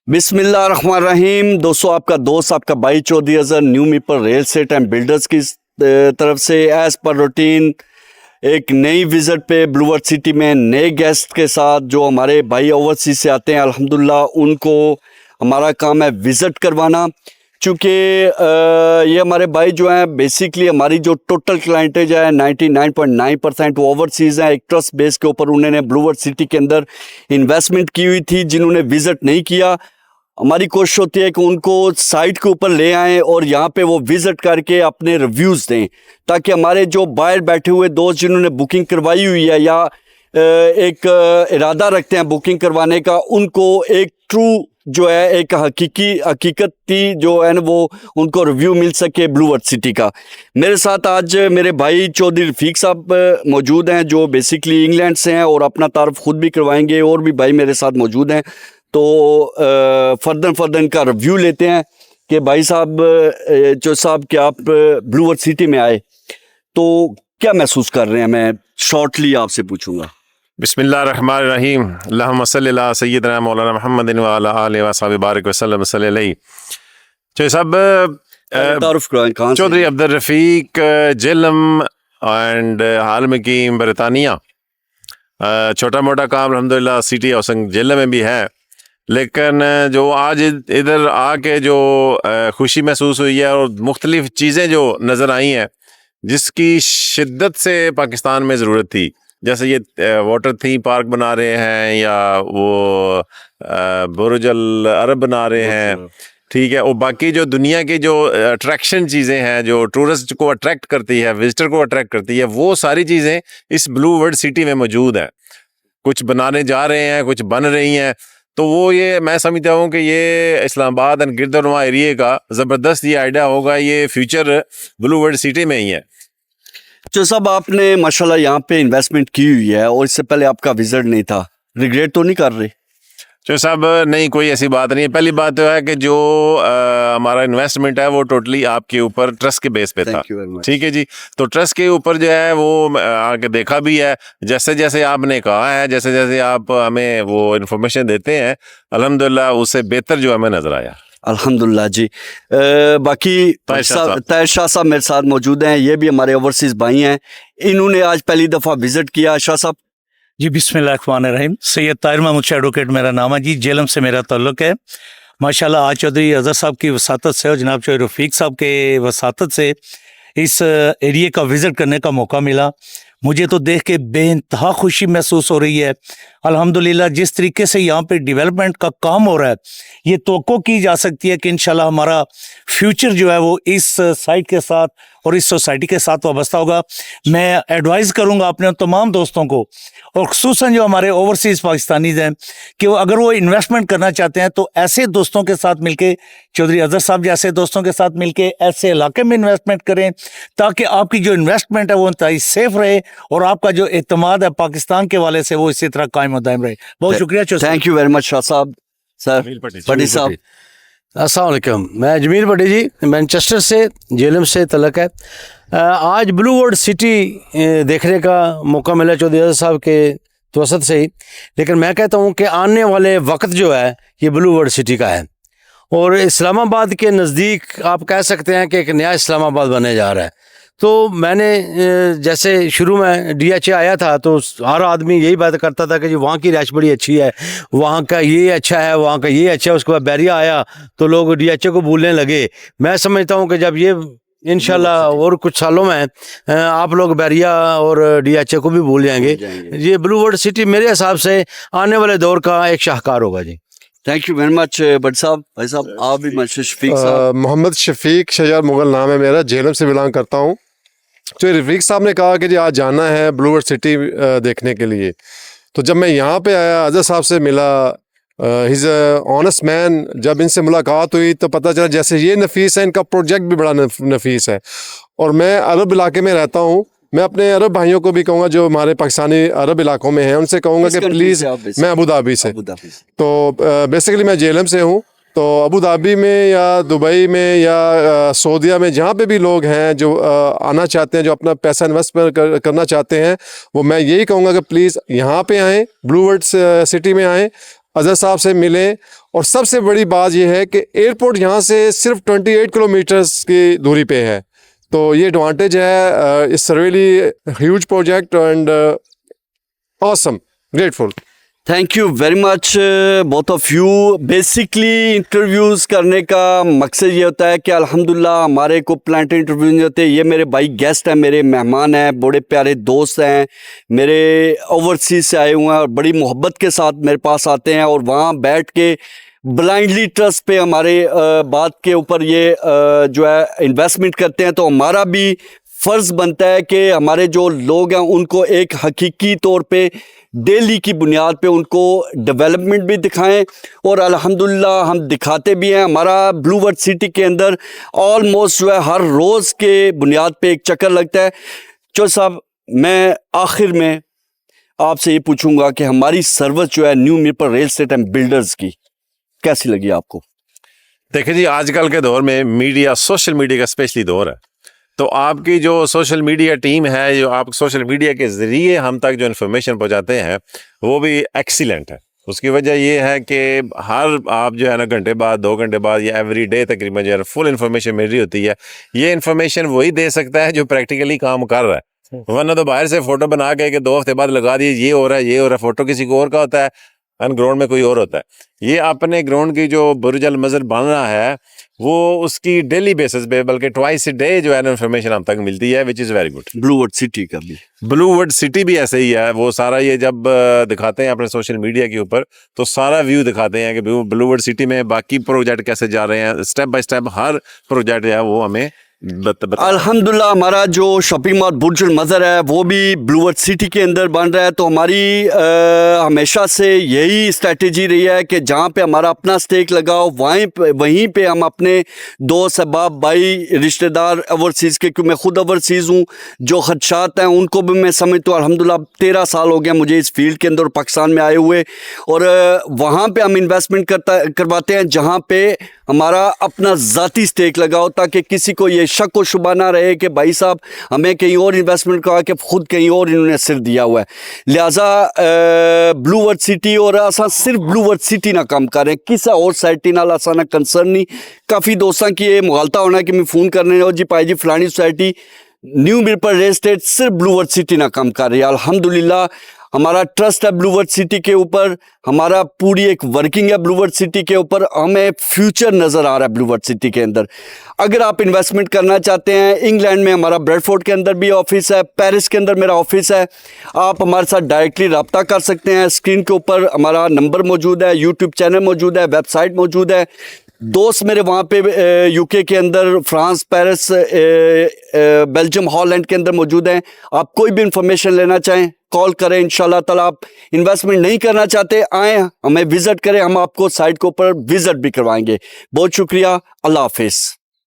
बिस्मिल्लाहिर्रहमानिर्रहीम। दोस्तों, आपका दोस्त आपका भाई चौधरी अजहर न्यू मीपर रियल एस्टेट एंड बिल्डर्स की तरफ से एज़ पर रूटीन एक नई विज़िट पे ब्लू वर्ल्ड सिटी में नए गेस्ट के साथ जो हमारे भाई ओवरसीज से आते हैं, अल्हम्दुलिल्लाह उनको हमारा काम है विज़िट करवाना। चूँकि ये हमारे भाई जो हैं बेसिकली हमारी जो टोटल क्लाइंटेज है 99.9% वो ओवरसीज़ हैं। एक ट्रस्ट बेस के ऊपर उन्होंने ब्लू वर्ल्ड सिटी के अंदर इन्वेस्टमेंट की हुई थी। जिन्होंने विज़िट नहीं किया, हमारी कोशिश होती है कि उनको साइट के ऊपर ले आएं और यहाँ पे वो विज़िट करके अपने रिव्यूज़ दें, ताकि हमारे जो बाहर बैठे हुए दोस्त जिन्होंने बुकिंग करवाई हुई है या एक इरादा रखते हैं बुकिंग करवाने का, उनको एक ट्रू जो है एक हकीकती जो है ना वो उनको रिव्यू मिल सके ब्लू वर्ल्ड सिटी का। मेरे साथ आज मेरे भाई चौधरी रफ़ीक साहब मौजूद हैं जो बेसिकली इंग्लैंड से हैं और अपना तारुफ खुद भी करवाएंगे, और भी भाई मेरे साथ मौजूद हैं। तो फर्दन का रिव्यू लेते हैं कि भाई साहब जो साहब कि आप ब्लू वर्ल्ड सिटी में आए तो क्या महसूस कर रहे हैं, मैं शॉर्टली आपसे पूछूंगा। बिस्मिल्लाहिर्रहमानिर्रहीम, अल्लाहुम्मा सल्ली अला सय्यिदना मौलाना मुहम्मदिन व अला आलिहि व अस्हाबिहि बारिक वसल्लम सल्लल्लाहु अलैहि साहब। तारुफ कराएं कहाँ से? चौधरी अब्दुल रफ़ीक, जेलम एंड हाल में की बरतानिया। छोटा मोटा काम अल्हम्दुलिल्लाह सिटी हाउसिंग जेलम में भी है, लेकिन जो आज इधर आके जो खुशी महसूस हुई है और मुख्तलिफ चीज़ें जो नज़र आई हैं जिसकी शिद्दत से पाकिस्तान में ज़रूरत थी, जैसे ये वाटर थीम पार्क बना रहे हैं या वो बुर्ज अल अरब बना रहे हैं, ठीक है। और बाकी जो दुनिया की जो अट्रैक्शन चीज़ें हैं जो टूरिस्ट को अट्रैक्ट करती है, विजिटर को अट्रैक्ट करती है, वो सारी चीज़ें इस ब्लू वर्ल्ड सिटी में मौजूद हैं। कुछ बनाने जा रहे हैं, कुछ बन रही हैं, तो वो ये मैं समझता हूँ कि ये इस्लामाबाद एंड गिरदनुमा एरिया का ज़बरदस्त ये आइडिया होगा, ये फ्यूचर ब्लू वर्ल्ड सिटी में ही है। जो साहब आपने माशाल्लाह यहाँ पे इन्वेस्टमेंट की हुई है और इससे पहले आपका विजिट नहीं था, रिग्रेट तो नहीं कर रहे? जो साहब नहीं, कोई ऐसी बात नहीं है। पहली बात तो है कि जो हमारा इन्वेस्टमेंट है वो टोटली आपके ऊपर ट्रस्ट के बेस पे था, ठीक है जी। तो ट्रस्ट के ऊपर जो है वो आके देखा भी है, जैसे जैसे आपने कहा है, जैसे जैसे आप हमें वो इन्फॉर्मेशन देते हैं, अल्हम्दुलिल्लाह उससे बेहतर जो हमें नजर आया। अल्हम्दुलिल्लाह जी। बाकी ताहिर शाह साहब मेरे साथ मौजूद हैं, ये भी हमारे ओवरसीज भाई हैं, इन्होंने आज पहली दफ़ा विजिट किया। शाह साहब जी, बिस्मिल्लाहिर्रहमानिर्रहीम। सैयद ताहिर महमूद शाह एडवोकेट मेरा नाम है जी, जेलम से मेरा ताल्लुक़ है। माशाल्लाह आज चौधरी अज़हर साहब की वसातत से और जनाब चौधरी रफ़ीक साहब के वसातत से इस एरिया का विज़िट करने का मौका मिला। मुझे तो देख के बेइंतहा खुशी महसूस हो रही है। अल्हम्दुलिल्लाह जिस तरीके से यहाँ पे डेवलपमेंट का काम हो रहा है, ये तवक्को की जा सकती है कि इंशाल्लाह हमारा फ्यूचर जो है वो इस साइट के साथ और इस सोसाइटी के साथ वाबस्ता होगा। मैं एडवाइज़ करूँगा अपने तमाम दोस्तों को, और ख़ुसूसन जो हमारे ओवरसीज़ पाकिस्तानीज़ हैं, कि वो अगर वो इन्वेस्टमेंट करना चाहते हैं तो ऐसे दोस्तों के साथ मिलके, चौधरी अज़हर साहब जैसे दोस्तों के साथ मिलके ऐसे इलाके में इन्वेस्टमेंट करें, ताकि आपकी जो इन्वेस्टमेंट है वो इंतहाई सेफ रहे और आपका जो एतमाद है पाकिस्तान के वाले से वो इसी तरह कायम और दायम रहे। बहुत शुक्रिया। Thank you very much Shah साहब। सर भट्टी साहब अस्सलाम वालेकुम, मैं अजमीर भट्टी जी, मैनचेस्टर से, जेलम से तलक है। आज ब्लू वर्ल्ड सिटी देखने का मौका मिला चौधरी अज़हर साहब के तवसत से ही, लेकिन मैं कहता हूँ कि आने वाले वक्त जो है ये ब्लू वर्ल्ड सिटी का है, और इस्लामाबाद के नज़दीक आप कह सकते हैं कि एक नया इस्लामाबाद बनने जा रहा है। तो मैंने जैसे शुरू में DHA आया था तो हर आदमी यही बात करता था कि जी वहाँ की रैश बड़ी अच्छी है, वहाँ का ये अच्छा है, वहाँ का ये अच्छा है। उसके बाद बैरिया आया तो लोग DHA को भूलने लगे। मैं समझता हूँ कि जब ये इंशाल्लाह और कुछ सालों में आप लोग बैरिया और DHA को भी भूल जाएंगे, ये ब्लू वर्ल्ड सिटी मेरे हिसाब से आने वाले दौर का एक शाहकार होगा जी। Thank you very much Bhatt साहब। भाई साहब आप भी शफीक साहब। मोहम्मद शफीक शजार मुगल नाम है मेरा, जेलम से बिलोंग करता हूँ। तो रफ़ीक साहब ने कहा कि जी आज जाना है ब्लू वर्ल्ड सिटी देखने के लिए, तो जब मैं यहाँ पे आया अज़हर साहब से मिला, हिज ऑनेस्ट मैन, जब इनसे मुलाकात हुई तो पता चला जैसे ये नफीस है, इनका प्रोजेक्ट भी बड़ा नफीस है। और मैं अरब इलाके में रहता हूँ, मैं अपने अरब भाइयों को भी कहूँगा जो हमारे पाकिस्तानी अरब इलाकों में हैं, उनसे कहूँगा कि प्लीज़, मैं अबू धाबी से, तो बेसिकली मैं जेलम से हूँ। तो अबू धाबी में या दुबई में या सऊदीया में जहाँ पे भी लोग हैं जो आना चाहते हैं, जो अपना पैसा इन्वेस्ट करना चाहते हैं, वो मैं यही कहूँगा कि प्लीज़ यहाँ पे आएँ, ब्लू वर्ल्ड सिटी में आएँ। अजहर साहब से मिलें। और सबसे बड़ी बात यह है कि एयरपोर्ट यहाँ से सिर्फ 28 किलोमीटर्स की दूरी पे है, तो ये एडवांटेज है। It's really huge project and awesome, grateful. Thank you very much both of you. Basically interviews करने का मकसद ये होता है कि अल्हम्दुलिल्लाह हमारे को प्लांट इंटरव्यू नहीं होते। ये मेरे भाई गेस्ट हैं, मेरे मेहमान हैं, बड़े प्यारे दोस्त हैं, मेरे ओवरसीज से आए हुए हैं और बड़ी मोहब्बत के साथ मेरे पास आते हैं और वहाँ बैठ के ब्लाइंडली ट्रस्ट पे हमारे बात के ऊपर ये जो है इन्वेस्टमेंट करते हैं। तो हमारा भी फ़र्ज़ बनता है कि हमारे जो लोग हैं उनको एक हकीकी तौर पे डेली की बुनियाद पे उनको डेवलपमेंट भी दिखाएं और अल्हम्दुलिल्लाह हम दिखाते भी हैं। हमारा ब्लू वर्ल्ड सिटी के अंदर ऑलमोस्ट जो है हर रोज़ के बुनियाद पे एक चक्कर लगता है। चौधरी साहब, मैं आखिर में आपसे ये पूछूंगा कि हमारी सर्विस जो है new Mirpur real estate and builders की कैसी लगी आपको? देखिए जी, आजकल के दौर में मीडिया, सोशल मीडिया का स्पेशली दौर है, तो आपकी जो सोशल मीडिया टीम है, जो आप सोशल मीडिया के ज़रिए हम तक जो इन्फॉर्मेशन पहुंचाते हैं वो भी एक्सीलेंट है। उसकी वजह ये है कि हर आप जो है ना घंटे बाद, 2 घंटे बाद या एवरी डे तकरीबन जो है फुल इन्फॉर्मेशन मिल रही होती है। ये इन्फॉर्मेशन वही दे सकता है जो प्रैक्टिकली काम कर रहा है, वरना तो बाहर से फ़ोटो बना के 2 हफ्ते बाद लगा दिए ये हो रहा है, ये हो रहा है। फ़ोटो किसी को और का होता है, ग्राउंड में कोई और होता है। ये अपने ग्राउंड की जो बुर्ज अल मंज़र बन रहा है वो उसकी डेली बेसिस पे, बल्कि ट्वाइस डे जो है ना इन्फॉर्मेशन हम तक मिलती है, which is very good. Blue world city का भी, ब्लू वर्ल्ड सिटी भी ऐसे ही है। वो सारा ये जब दिखाते हैं अपने सोशल मीडिया के ऊपर तो सारा व्यू दिखाते हैं कि ब्लू वर्ल्ड सिटी में बाकी प्रोजेक्ट कैसे जा रहे हैं, step by step her project है वो हमें अल्हम्दुलिल्लाह हमारा जो शॉपिंग मॉल बुर्ज अल मंज़र है वो भी ब्लू वर्ल्ड सिटी के अंदर बन रहा है। तो हमारी हमेशा से यही स्ट्रेटजी रही है कि जहाँ पे हमारा अपना स्टेक लगाओ वहीं पे हम अपने दोस्त अहबाब भाई रिश्तेदार ओवरसीज़ के, क्योंकि मैं खुद ओवरसीज़ हूँ, जो खदशात हैं उनको भी मैं समझता हूँ। अल्हम्दुलिल्लाह 13 साल हो गया मुझे इस फील्ड के अंदर पाकिस्तान में आए हुए, और वहाँ पे हम इन्वेस्टमेंट करवाते हैं जहाँ पे हमारा अपना ज़ाती स्टेक लगाओ, ताकि किसी को ये शक व शुबा ना रहे कि भाई साहब हमें कहीं और इन्वेस्टमेंट करा के खुद कहीं और इन्होंने सिर दिया हुआ है। लिहाजा ब्लू वर्ल्ड सिटी और असा सिर्फ ब्लू वर्ल्ड सिटी ना काम करें, किसी और सोसाइटी नाल असा ना कंसर्न नहीं। काफ़ी दोस्तों की ये मुगालता होना कि मैं फ़ोन करने और जी भाई जी फलानी society new Mirpur real estate सिर्फ ब्लू वर्ल्ड सिटी ना काम कर रही है। अल्हम्दुलिल्लाह हमारा ट्रस्ट है ब्लू वर्ल्ड सिटी के ऊपर, हमारा पूरी एक वर्किंग है ब्लू वर्ल्ड सिटी के ऊपर, हमें फ्यूचर नज़र आ रहा है ब्लू वर्ल्ड सिटी के अंदर। अगर आप इन्वेस्टमेंट करना चाहते हैं, इंग्लैंड में हमारा ब्रेडफोर्ड के अंदर भी ऑफिस है, पेरिस के अंदर मेरा ऑफिस है, आप हमारे साथ डायरेक्टली रब्ता कर सकते हैं। स्क्रीन के ऊपर हमारा नंबर मौजूद है, यूट्यूब चैनल मौजूद है, वेबसाइट मौजूद है। दोस्त मेरे वहाँ पे यूके के अंदर, फ्रांस, पेरिस, बेल्जियम, हॉलैंड के अंदर मौजूद हैं। आप कोई भी इंफॉर्मेशन लेना चाहें कॉल करें। इंशाल्लाह ताला आप इन्वेस्टमेंट नहीं करना चाहते, आएँ हमें विज़िट करें, हम आपको साइट के ऊपर विज़िट भी करवाएंगे। बहुत शुक्रिया, अल्लाह हाफिज़।